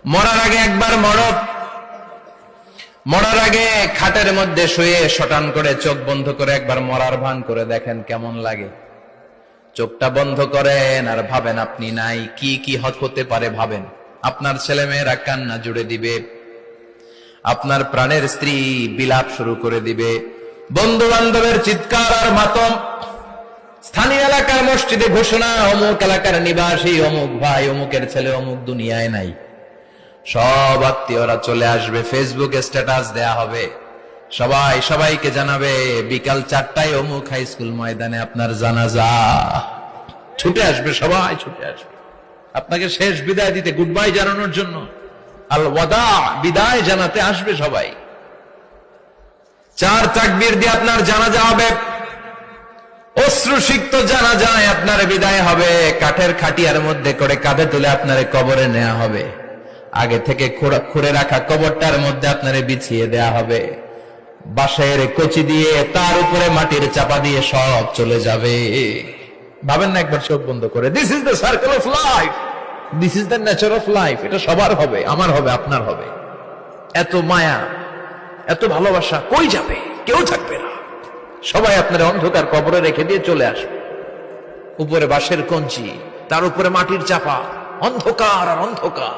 মরার আগে একবার মরার আগে খাটের মধ্যে শুয়ে শটান করে চোখ বন্ধ করে একবার মরার ভান করে দেখেন কেমন লাগে। চোখটা বন্ধ করেন আর ভাবেন আপনি নাই, কি কি হতে পারে ভাবেন। আপনার ছেলে মেয়েরা কান্না জুড়ে দিবে, আপনার প্রাণের স্ত্রী বিলাপ শুরু করে দিবে, বন্ধু বান্ধবের চিৎকার আর মাতম, স্থানীয় এলাকার মসজিদে ঘোষণা, অমুক এলাকার নিবাসী অমুক ভাই অমুকের ছেলে অমুক দুনিয়ায় নাই। সব আত্মীয়রা চলে আসবে, ফেসবুকে স্ট্যাটাস দেয়া হবে, সবাই সবাইকে জানাবে বিকাল 4টায় অমুক হাই স্কুল ময়দানে আপনার জানাজা। ছুটে আসবে, সবাই ছুটে আসবে আপনাকে শেষ বিদায় দিতে, গুড বাই জানানোর জন্য, আল ওয়াদা, বিদায় জানাতে আসবে সবাই। 4 তাকবীর দিয়ে আপনার জানাজা হবে, অশ্রুসিক্ত জানাজায় আপনার বিদায় হবে। কাঠের খাটিয়ার মধ্যে করে কাঁধে তুলে আপনারে কবরে নেওয়া হবে, আগে থেকে খুঁড়ে রাখা কবরটার মধ্যে আপনারে বিছিয়ে দেয়া হবে, বাঁশের কচি দিয়ে তার উপরে মাটির চাপা দিয়ে সব চলে যাবে। ভাবেন না একবার চোখ বন্ধ করে, this is the circle of life, this is the nature of life. এটা সবার হবে, আমার হবে, আপনার হবে। এত মায়া, এত ভালোবাসা কই যাবে? কেউ থাকবে না, সবাই আপনার অন্ধকার কবরে রেখে দিয়ে চলে আসবে। উপরে বাঁশের কঞ্চি, তার উপরে মাটির চাপা, অন্ধকার আর অন্ধকার।